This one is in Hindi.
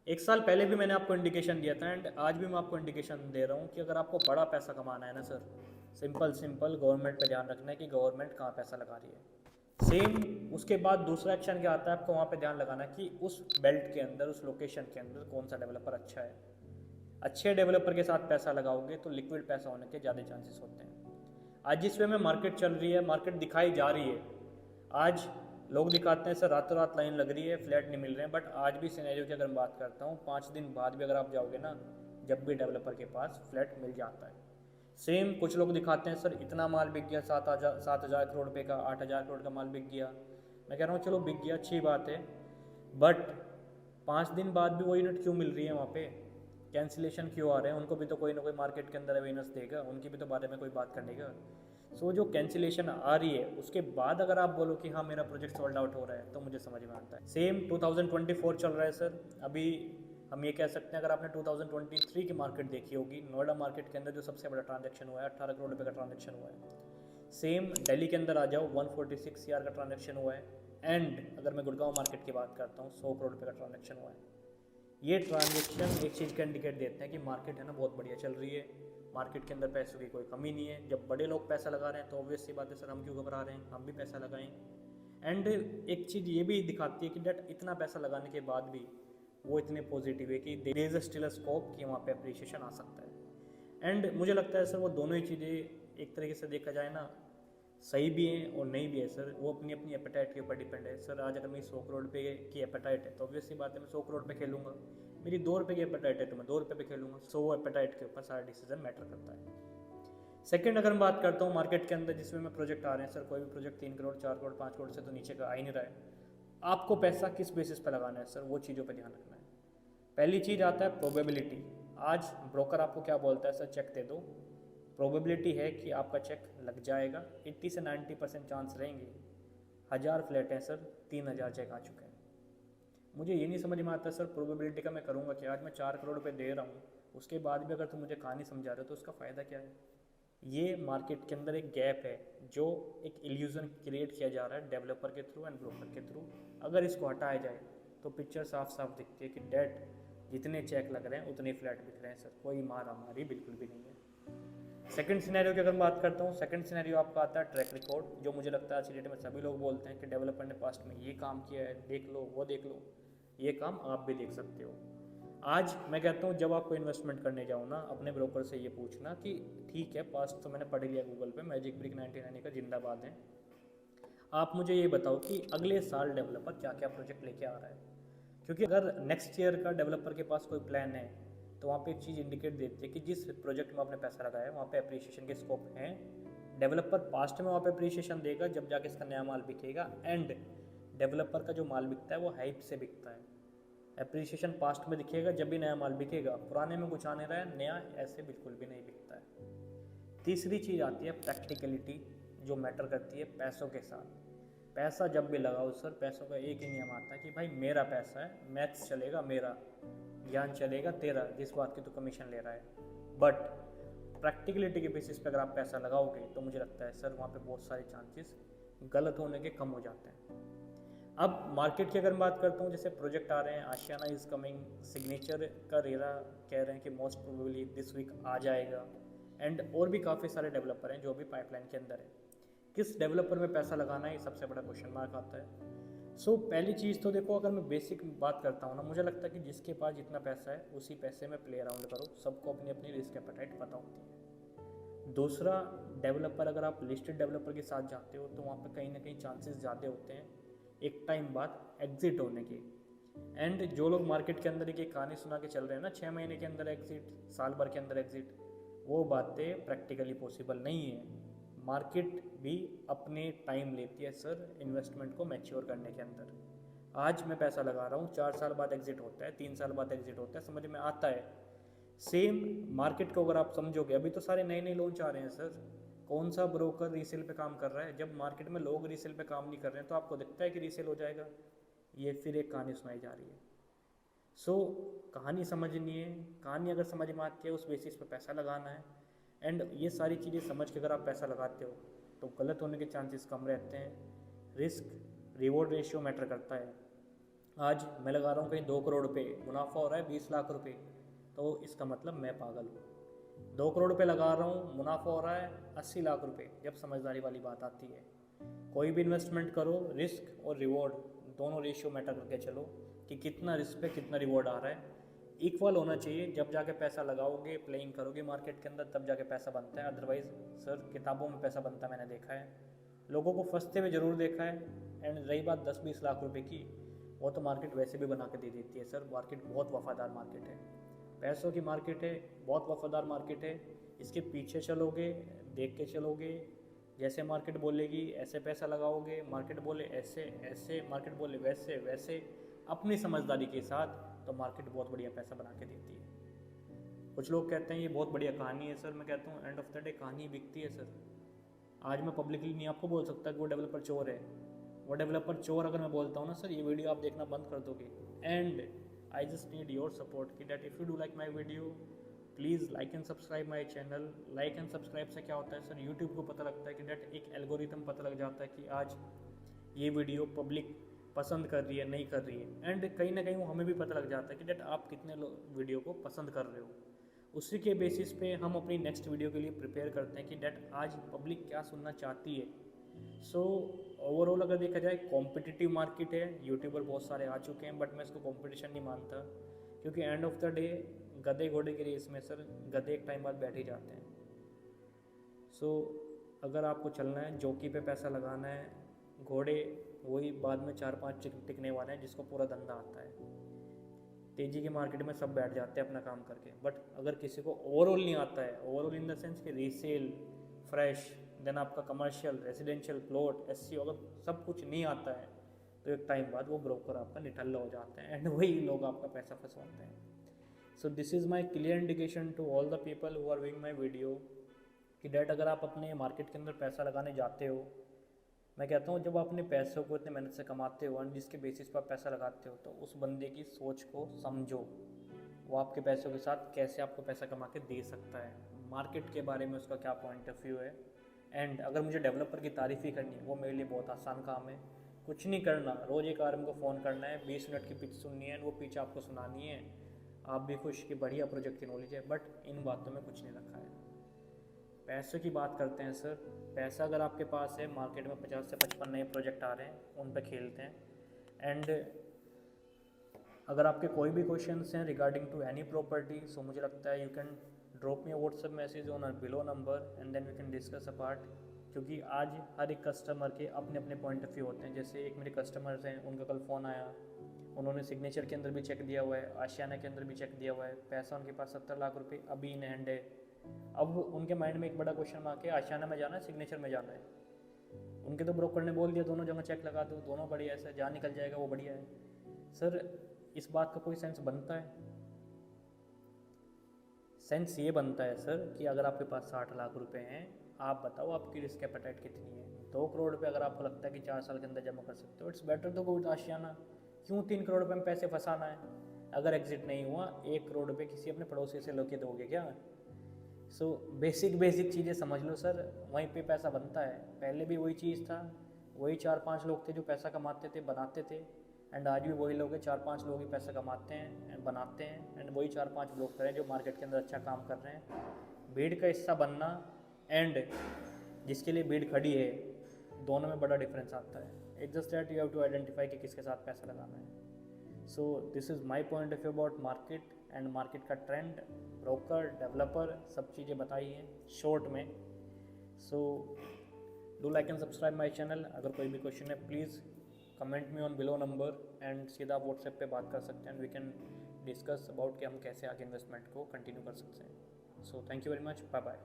एक साल पहले भी मैंने आपको इंडिकेशन दिया था एंड आज भी मैं आपको इंडिकेशन दे रहा हूँ कि अगर आपको बड़ा पैसा कमाना है ना सर, सिंपल सिंपल गवर्नमेंट पे ध्यान रखना है कि गवर्नमेंट कहाँ पैसा लगा रही है। सेम उसके बाद दूसरा एक्शन क्या आता है, आपको वहाँ पे ध्यान लगाना है कि उस बेल्ट के अंदर, उस लोकेशन के अंदर कौन सा डेवलपर अच्छा है। अच्छे डेवलपर के साथ पैसा लगाओगे तो लिक्विड पैसा होने के ज़्यादा चांसेस होते हैं। आज जिस वे में मार्केट चल रही है, मार्केट दिखाई जा रही है, आज लोग दिखाते हैं सर रातों रात लाइन लग रही है, फ्लैट नहीं मिल रहे हैं, बट आज भी सिनेरियो की अगर मैं बात करता हूँ, 5 दिन बाद भी अगर आप जाओगे ना, जब भी डेवलपर के पास फ्लैट मिल जाता है। सेम कुछ लोग दिखाते हैं सर इतना माल बिक गया, 7,000 करोड़ रुपये का, 8,000 करोड़ का माल बिक गया। मैं कह रहा हूँ चलो बिक गया, अच्छी बात है, बट 5 दिन बाद भी वो यूनिट क्यों मिल रही है, वहाँ पे कैंसिलेशन क्यों आ रहे हैं, उनको भी तो कोई ना कोई मार्केट के अंदर अवेयरनेस देगा, उनकी भी तो बारे में कोई बात करेगा। सो जो कैंसिलेशन आ रही है उसके बाद अगर आप बोलो कि हाँ मेरा प्रोजेक्ट सोल्ड आउट हो रहा है, तो मुझे समझ में आता है। सेम 2024 चल रहा है सर। अभी हम ये कह सकते हैं, अगर आपने 2023 की मार्केट देखी होगी, नोएडा मार्केट के अंदर जो सबसे बड़ा ट्रांजैक्शन हुआ है, 18 करोड़ रुपये का ट्रांजैक्शन हुआ है। सेम दिल्ली के अंदर आ जाओ, 146 CR का ट्रांजैक्शन हुआ है। एंड अगर मैं गुड़गांव मार्केट की बात करता हूँ, 100 करोड़ रुपये का ट्रांजैक्शन हुआ है। ये ट्रांजेक्शन एक चीज़ का इंडिकेट देते हैं कि मार्केट है ना बहुत बढ़िया चल रही है, मार्केट के अंदर पैसों की कोई कमी नहीं है। जब बड़े लोग पैसा लगा रहे हैं तो ऑब्वियस सी बात है सर, हम क्यों घबरा रहे हैं, हम भी पैसा लगाएं। एंड एक चीज़ ये भी दिखाती है कि डेट इतना पैसा लगाने के बाद भी वो इतने पॉजिटिव है कि there is still a scope कि वहाँ पे अप्रिशिएशन आ सकता है। एंड मुझे लगता है सर वो दोनों ही चीज़ें एक तरीके से देखा जाए ना, सही भी है और नहीं भी है सर, वो अपनी अपनी एपेटाइट के ऊपर डिपेंड है सर। आज अगर मेरी 100 करोड़ रुपये की एपेटाइट है तो ऑब्वियस सी बात है मैं 100 करोड़ पे खेलूंगा। मेरी 2 रुपये की एपेटाइट है तो मैं 2 रुपये पे खेलूंगा। सो वो एपेटाइट के ऊपर सारा डिसीजन मैटर करता है। सेकंड अगर मैं बात करता हूँ मार्केट के अंदर जिसमें में प्रोजेक्ट आ रहे हैं सर, कोई भी प्रोजेक्ट 3 करोड़ 4 करोड़ 5 करोड़ से तो नीचे का आ ही नहीं रहा है, आपको पैसा किस बेसिस पे लगाना है सर, वो चीज़ों पे ध्यान रखना है। पहली चीज़ आता है प्रोबेबिलिटी। आज ब्रोकर आपको क्या बोलता है सर, चेक दे दो, प्रोबेबिलिटी है कि आपका चेक लग जाएगा, 80 से 90% चांस रहेंगे। 1,000 फ्लैट हैं सर, 3,000 चेक आ चुके हैं। मुझे ये नहीं समझ में आता सर, प्रोबेबिलिटी का मैं करूँगा क्या, आज मैं 4 करोड़ रुपये दे रहा हूँ, उसके बाद भी अगर तुम मुझे कहानी समझा रहे हो तो उसका फ़ायदा क्या है। ये मार्केट के अंदर एक गैप है जो एक इल्यूज़न क्रिएट किया जा रहा है डेवलपर के थ्रू एंड ब्रोकर के थ्रू। अगर इसको हटाया जाए तो पिक्चर साफ साफ दिखती है कि डेट जितने चेक लग रहे हैं उतने फ्लैट बिक रहे हैं सर, कोई मारा मारी बिल्कुल भी नहीं है। सेकंड सिनेरियो की अगर मैं बात करता हूँ, सेकंड सिनेरियो आपका आता है ट्रैक रिकॉर्ड, जो मुझे लगता है आज की डेट में सभी लोग बोलते हैं कि डेवलपर ने पास्ट में ये काम किया है, देख लो वो देख लो, ये काम आप भी देख सकते हो। आज मैं कहता हूँ जब आपको इन्वेस्टमेंट करने जाओ ना, अपने ब्रोकर से ये पूछना कि ठीक है पास्ट तो मैंने पढ़ लिया गूगल पे, मैजिक ब्रिक 99 का जिंदाबाद है, आप मुझे ये बताओ कि अगले साल डेवलपर क्या क्या प्रोजेक्ट लेके आ रहा है। क्योंकि अगर नेक्स्ट ईयर का डेवलपर के पास कोई प्लान है तो वहाँ पे एक चीज़ इंडिकेट देती है कि जिस प्रोजेक्ट में आपने पैसा लगाया है वहाँ पे अप्रिशिएशन के स्कोप हैं। डेवलपर पास्ट में वहाँ पे अप्रिशिएशन देगा जब जाके इसका नया माल बिकेगा, एंड डेवलपर का जो माल बिकता है वो हाइप से बिकता है। अप्रिसिएशन पास्ट में दिखेगा जब भी नया माल बिकेगा, पुराने में कुछ आने रहा है, नया ऐसे बिल्कुल भी नहीं बिकता है। तीसरी चीज़ आती है प्रैक्टिकलिटी, जो मैटर करती है पैसों के साथ। पैसा जब भी लगाओ सर, पैसों का एक ही नियम आता है कि भाई मेरा पैसा है, मैथ्स चलेगा मेरा, ज्ञान चलेगा तेरा, जिस बात की तो कमीशन ले रहा है। बट प्रैक्टिकलिटी के बेसिस पे अगर आप पैसा लगाओगे तो मुझे लगता है सर वहाँ पे बहुत सारे चांसेस गलत होने के कम हो जाते हैं। अब मार्केट की अगर मैं बात करता हूँ, जैसे प्रोजेक्ट आ रहे हैं, आशियाना इज़ कमिंग, सिग्नेचर का रेरा कह रहे हैं कि मोस्ट प्रोबेबली दिस वीक आ जाएगा, एंड और भी काफ़ी सारे डेवलपर हैं जो भी पाइपलाइन के अंदर है। किस डेवलपर में पैसा लगाना है, ये सबसे बड़ा क्वेश्चन मार्क आता है। पहली चीज़ तो देखो, अगर मैं बेसिक बात करता हूँ ना, मुझे लगता है कि जिसके पास जितना पैसा है उसी पैसे में प्ले अराउंड करो, सबको अपनी अपनी रिस्क एपेटाइट पता होती है। दूसरा, डेवलपर अगर आप लिस्टेड डेवलपर के साथ जाते हो तो वहाँ पर कहीं ना कहीं चांसेस ज़्यादा होते हैं एक टाइम बाद एग्जिट होने के। एंड जो लोग मार्केट के अंदर एक कहानी सुना के चल रहे हैं ना, 6 महीने के अंदर एग्जिट, साल भर के अंदर एग्जिट, वो बातें प्रैक्टिकली पॉसिबल नहीं है। मार्केट भी अपने टाइम लेती है सर इन्वेस्टमेंट को मैच्योर करने के अंदर। आज मैं पैसा लगा रहा हूँ, 4 साल बाद एग्जिट होता है, 3 साल बाद एग्जिट होता है, समझ में आता है। सेम मार्केट को अगर आप समझोगे, अभी तो सारे नए नए लॉन्च आ रहे हैं सर, कौन सा ब्रोकर रीसेल पे काम कर रहा है। जब मार्केट में लोग रीसेल पे काम नहीं कर रहे हैं तो आपको दिखता है कि रीसेल हो जाएगा। ये फिर एक कहानी सुनाई जा रही है। सो कहानी समझनी है, कहानी अगर समझ में आती है उस बेसिस पे पैसा लगाना है। एंड ये सारी चीज़ें समझ के अगर आप पैसा लगाते हो तो गलत होने के चांसेस कम रहते हैं। रिस्क रिवॉर्ड रेशियो मैटर करता है। आज मैं लगा रहा हूँ कहीं 2 करोड़ रुपये, मुनाफा हो रहा है 20 लाख रुपये, तो इसका मतलब मैं पागल हूँ। 2 करोड़ रुपये लगा रहा हूँ, मुनाफा हो रहा है 80 लाख रुपये, जब समझदारी वाली बात आती है। कोई भी इन्वेस्टमेंट करो, रिस्क और रिवॉर्ड दोनों रेशियो मैटर करके चलो कि कितना रिस्क पे कितना रिवॉर्ड आ रहा है। इक्वल होना चाहिए। जब जाके पैसा लगाओगे, प्लेइंग करोगे मार्केट के अंदर, तब जाके पैसा बनता है। अदरवाइज़ सर किताबों में पैसा बनता है, मैंने देखा है, लोगों को फंसते हुए ज़रूर देखा है। एंड रही बात 10-20 लाख रुपए की, वो तो मार्केट वैसे भी बना के दे देती है सर। मार्केट बहुत वफादार मार्केट है, पैसों की मार्केट है, बहुत वफादार मार्केट है। इसके पीछे चलोगे, देख के चलोगे, जैसे मार्केट बोलेगी ऐसे पैसा लगाओगे, मार्केट बोले ऐसे ऐसे, मार्केट बोले वैसे वैसे, अपनी समझदारी के साथ, तो मार्केट बहुत बढ़िया पैसा बना के देती है। कुछ लोग कहते हैं ये बहुत बढ़िया कहानी है सर, मैं कहता हूँ एंड ऑफ द डे कहानी बिकती है सर। आज मैं पब्लिकली नहीं आपको बोल सकता कि वो डेवलपर चोर है। वो डेवलपर चोर अगर मैं बोलता हूँ ना सर, ये वीडियो आप देखना बंद कर दोगे। And I just need your support कि that if you do like my video, please like and subscribe my channel. Like and subscribe से क्या होता है सर, यूट्यूब को पता लगता है कि डेट एक एल्गोरिथम पता लग जाता है कि आज ये वीडियो पब्लिक पसंद कर रही है, नहीं कर रही है। एंड कहीं ना कहीं वो हमें भी पता लग जाता है कि डेट आप कितने वीडियो को पसंद कर रहे हो। उसी के बेसिस पे हम अपनी नेक्स्ट वीडियो के लिए प्रिपेयर करते हैं कि डेट आज पब्लिक क्या सुनना चाहती है। सो ओवरऑल अगर देखा जाए कॉम्पिटिटिव मार्केट है, यूट्यूबर बहुत सारे आ चुके हैं, बट मैं इसको कॉम्पिटिशन नहीं मानता, क्योंकि एंड ऑफ द डे गधे घोड़े की रेस में सर गधे एक टाइम बाद बैठ ही जाते हैं। सो अगर आपको चलना है, जॉकी पे पैसा लगाना है, घोड़े वही बाद में 4-5 टिकने वाले हैं जिसको पूरा धंधा आता है। तेज़ी के मार्केट में सब बैठ जाते हैं अपना काम करके, बट अगर किसी को ओवरऑल नहीं आता है, ओवरऑल इन द सेंस कि रीसेल, फ्रेश, देन आपका कमर्शियल, रेजिडेंशियल, प्लॉट, एससीओ, अगर सब कुछ नहीं आता है, तो एक टाइम बाद वो ब्रोकर आपका निठल्ला हो जाते हैं एंड वही लोग आपका पैसा फंसवाते हैं। So this is my clear indication to all the people who are viewing my video कि डैट अगर आप अपने मार्केट के अंदर पैसा लगाने जाते हो, मैं कहता हूँ जब आप अपने पैसों को इतने मेहनत से कमाते हो एंड जिसके बेसिस पर आप पैसा लगाते हो, तो उस बंदे की सोच को समझो, वो आपके पैसों के साथ कैसे आपको पैसा कमा के दे सकता है, मार्केट के बारे में उसका क्या पॉइंट ऑफ व्यू है। एंड अगर मुझे डेवलपर की तारीफ़ ही करनी है, वो मेरे लिए बहुत आसान काम है। कुछ नहीं करना, रोज़ एक आदमी को फ़ोन करना है, 20 मिनट की पिच सुननी है, वो पिच आपको सुनानी है, आप भी खुश कि बढ़िया प्रोजेक्ट की नॉलेज है। बट इन बातों में कुछ नहीं रखा है। पैसों की बात करते हैं सर, पैसा अगर आपके पास है, मार्केट में 50 से 55 नए प्रोजेक्ट आ रहे हैं, उन पे खेलते हैं। एंड अगर आपके कोई भी क्वेश्चंस हैं regarding to any property, so मुझे लगता है you can drop me WhatsApp message on below number and then we can discuss apart. क्योंकि आज हर एक कस्टमर के अपने अपने पॉइंट ऑफ व्यू होते हैं। जैसे एक मेरे कस्टमर्स हैं, उनका कल फ़ोन आया, उन्होंने सिग्नेचर के अंदर भी चेक दिया हुआ है, आशियाना के अंदर भी चेक दिया हुआ है, पैसा उनके पास 70 लाख रुपए अभी इन हैंड है। अब उनके माइंड में एक बड़ा क्वेश्चन मार्क है, आशियाना में जाना है, सिग्नेचर में जाना है। उनके तो ब्रोकर ने बोल दिया दोनों जगह चेक लगा दो, दोनों बढ़िया है सर, जहाँ निकल जाएगा वो बढ़िया है। सर इस बात का कोई सेंस बनता है? सेंस ये बनता है सर कि अगर आपके पास 60 लाख रुपए हैं, आप बताओ आपकी रिस्क एपेटाइट कितनी है। 2 करोड़ रुपए अगर आपको लगता है कि 4 साल के अंदर जमा कर सकते हो, इट्स बेटर तो गो विद आशियाना। क्यों 3 करोड़ रुपए में पैसे फंसाना है? अगर एग्जिट नहीं हुआ, 1 करोड़ रुपए किसी अपने पड़ोसी से लेके दोगे क्या? सो बेसिक चीज़ें समझ लो सर, वहीं पे पैसा बनता है। पहले भी वही चीज़ था, वही 4-5 लोग थे जो पैसा कमाते थे, बनाते थे। एंड आज भी वही लोग हैं, 4-5 लोग ही पैसा कमाते हैं एंड बनाते हैं। एंड वही 4-5 ब्रोकर हैं जो मार्केट के अंदर अच्छा काम कर रहे हैं। भीड़ का हिस्सा बनना एंड जिसके लिए भीड़ खड़ी है, दोनों में बड़ा डिफरेंस आता है। It's just that you have to identify कि किसके साथ पैसा लगाना है। So this is my point of view about market and market का ट्रेंड, ब्रोकर, डेवलपर, सब चीज़ें बताई हैं शॉर्ट में। So do like and subscribe my channel. अगर कोई भी क्वेश्चन है please comment me on below number and सीधा आप व्हाट्सएप पे बात कर सकते हैं and we can discuss about कि हम कैसे आगे इन्वेस्टमेंट को कंटिन्यू कर सकते हैं। So thank you very much, bye bye.